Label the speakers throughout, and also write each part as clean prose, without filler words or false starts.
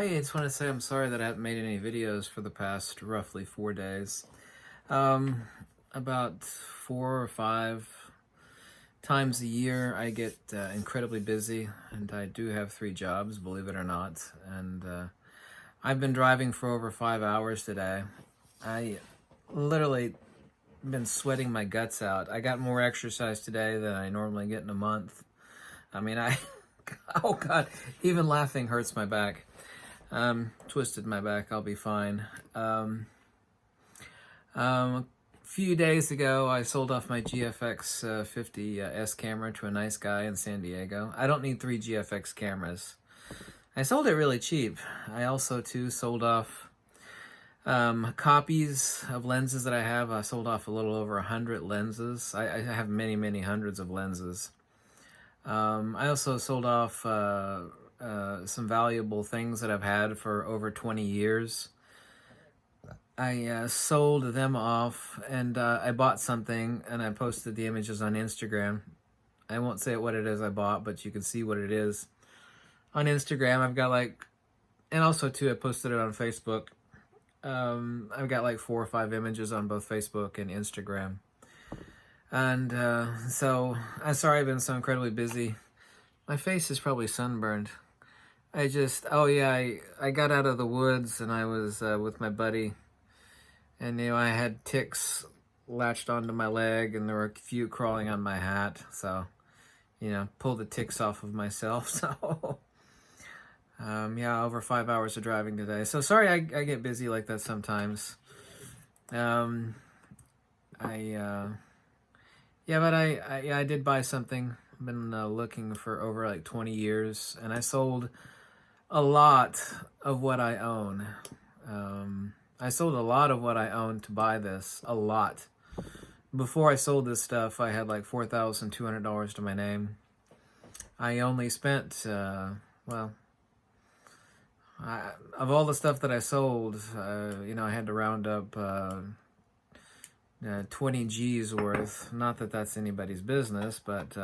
Speaker 1: Hey, I just want to say I'm sorry that I haven't made any videos for the past roughly 4 days. Um, about 4 or 5 times a year, I get incredibly busy, and I do have 3 jobs, believe it or not. And I've been driving for over 5 hours today. I literally been sweating my guts out. I got more exercise today than I normally get in a month. I mean, oh God, even laughing hurts my back. Twisted my back, I'll be fine. A few days ago, I sold off my GFX 50 S camera to a nice guy in San Diego. I don't need 3 GFX cameras. I sold it really cheap. I also, too, sold off copies of lenses that I have. I sold off a little over 100 lenses. I have many, many hundreds of lenses. I also sold off some valuable things that I've had for over 20 years. I sold them off, and I bought something, and I posted the images on Instagram. I won't say what it is I bought, but you can see what it is on Instagram. I've got and also too, I posted it on Facebook. I've got like 4 or 5 images on both Facebook and Instagram. And so, I'm sorry I've been so incredibly busy. My face is probably sunburned. Oh yeah, I got out of the woods and I was with my buddy. And, I had ticks latched onto my leg and there were a few crawling on my hat. So, pulled the ticks off of myself. So, yeah, over 5 hours of driving today. So sorry I get busy like that sometimes. I did buy something. I've been looking for over like 20 years, and I sold a lot of what I own. I sold a lot of what I own to buy this. A lot. Before I sold this stuff, I had like $4,200 to my name. I only spent, of all the stuff that I sold, I had to round up 20 G's worth. Not that that's anybody's business, but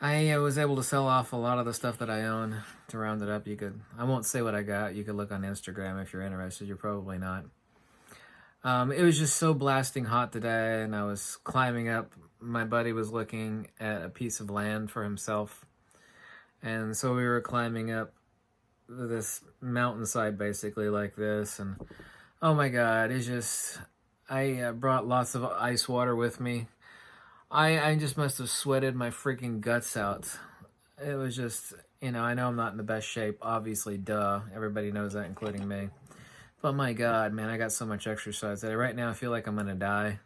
Speaker 1: I was able to sell off a lot of the stuff that I own. To round it up, I won't say what I got. You could look on Instagram if you're interested. You're probably not. It was just so blasting hot today, and I was climbing up. My buddy was looking at a piece of land for himself, and so we were climbing up this mountainside basically like this, and oh my God, I brought lots of ice water with me. I just must have sweated my freaking guts out. It was just, I know I'm not in the best shape, obviously, duh. Everybody knows that, including me. But my God, man, I got so much exercise that right now I feel like I'm going to die.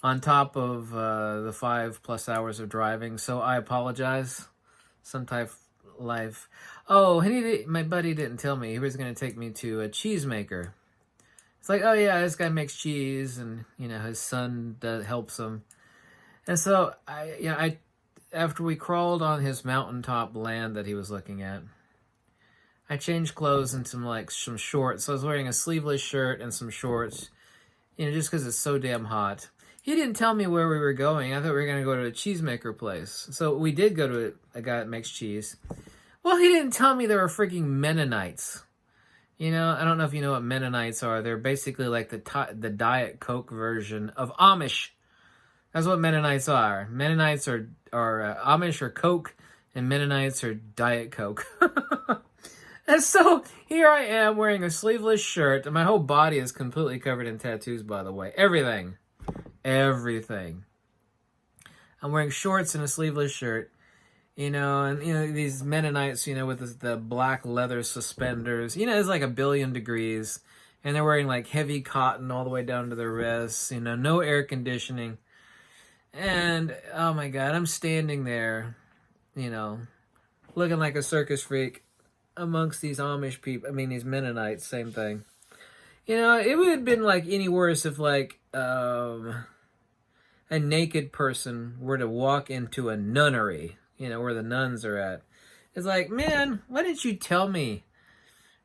Speaker 1: On top of the 5+ hours of driving, so I apologize. Some type of life. Oh, my buddy didn't tell me. He was going to take me to a cheesemaker. It's like, oh yeah, this guy makes cheese, and his son helps him. And so after we crawled on his mountaintop land that he was looking at, I changed clothes into some shorts. So I was wearing a sleeveless shirt and some shorts, just because it's so damn hot. He didn't tell me where we were going. I thought we were going to go to a cheesemaker place. So we did go to a guy that makes cheese. Well, he didn't tell me there were freaking Mennonites. I don't know if you know what Mennonites are. They're basically like the Diet Coke version of Amish. That's what Mennonites are. Mennonites are Amish or Coke, and Mennonites are Diet Coke. And so here I am wearing a sleeveless shirt, and my whole body is completely covered in tattoos, by the way. Everything. I'm wearing shorts and a sleeveless shirt. These Mennonites, with the black leather suspenders, it's like 1,000,000,000 degrees, and they're wearing like heavy cotton all the way down to their wrists, no air conditioning. And oh my God, I'm standing there, looking like a circus freak amongst these Amish people. I mean, these Mennonites, same thing. It would have been like any worse if a naked person were to walk into a nunnery, where the nuns are at. It's like, man, why didn't you tell me?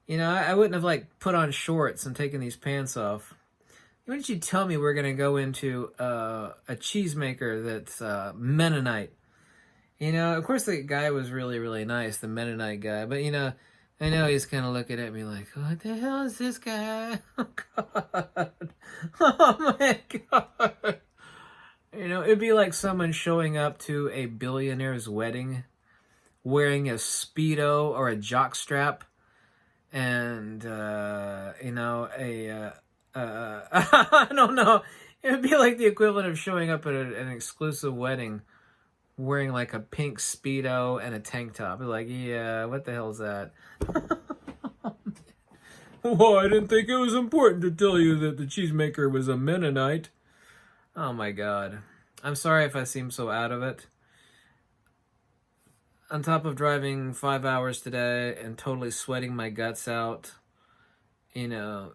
Speaker 1: I wouldn't have put on shorts and taken these pants off. Why didn't you tell me we're going to go into a cheesemaker that's Mennonite? Of course the guy was really, really nice, the Mennonite guy. But, I know he's kind of looking at me like, what the hell is this guy? Oh, God. Oh, my God. You know, it'd be like someone showing up to a billionaire's wedding wearing a Speedo or a jockstrap and, you know, I don't know. It would be like the equivalent of showing up at an exclusive wedding wearing like a pink Speedo and a tank top. Be like, yeah, what the hell is that? Well, I didn't think it was important to tell you that the cheesemaker was a Mennonite. Oh my God. I'm sorry if I seem so out of it. On top of driving 5 hours today and totally sweating my guts out, you know,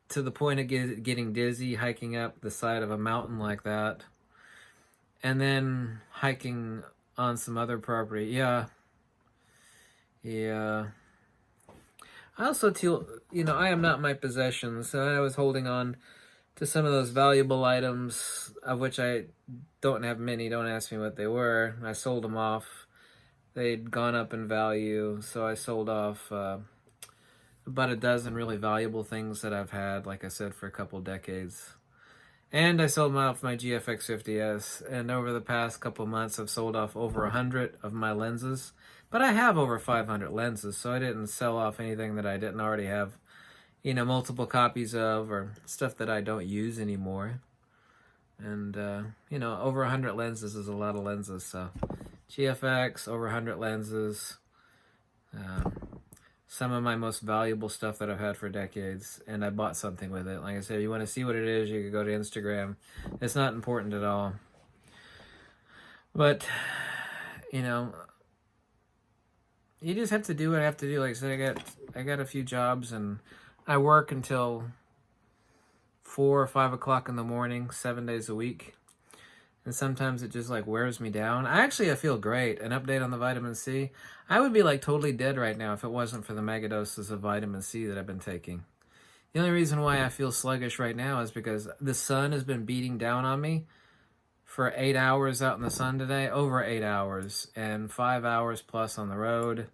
Speaker 1: to the point of getting dizzy hiking up the side of a mountain like that, and then hiking on some other property. Yeah. I also feel, you know, I am not my possessions, so I was holding on to some of those valuable items, of which I don't have many. Don't ask me what they were. I sold them off. They'd gone up in value, so I sold off about a dozen really valuable things that I've had, like I said, for a couple decades. And I sold off my GFX 50S, and over the past couple months I've sold off over 100 of my lenses. But I have over 500 lenses, so I didn't sell off anything that I didn't already have, you know, multiple copies of, or stuff that I don't use anymore. And, you know, over 100 lenses is a lot of lenses, so GFX, over 100 lenses, some of my most valuable stuff that I've had for decades, and I bought something with it. Like I said, if you want to see what it is, you can go to Instagram. It's not important at all. But, you know, you just have to do what I have to do. Like I said, I got a few jobs, and I work until 4 or 5 o'clock in the morning, 7 days a week. And sometimes it just like wears me down. I feel great. An update on the vitamin C. I would be like totally dead right now if it wasn't for the mega doses of vitamin C that I've been taking. The only reason why I feel sluggish right now is because the sun has been beating down on me for 8 hours out in the sun today, over 8 hours, and 5 hours plus on the road,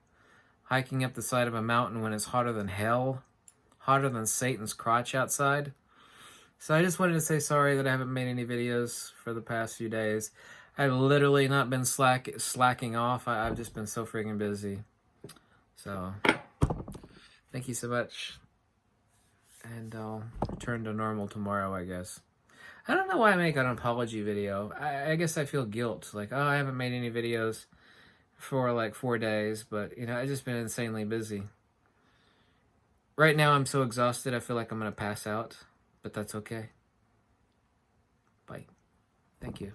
Speaker 1: hiking up the side of a mountain when it's hotter than hell, hotter than Satan's crotch outside. So I just wanted to say sorry that I haven't made any videos for the past few days. I've literally not been slacking off. I've just been so freaking busy. So, thank you so much. And I'll return to normal tomorrow, I guess. I don't know why I make an apology video. I guess I feel guilt. Like, oh, I haven't made any videos for like 4 days. But, you know, I've just been insanely busy. Right now, I'm so exhausted, I feel like I'm going to pass out. But that's okay. Bye. Thank you.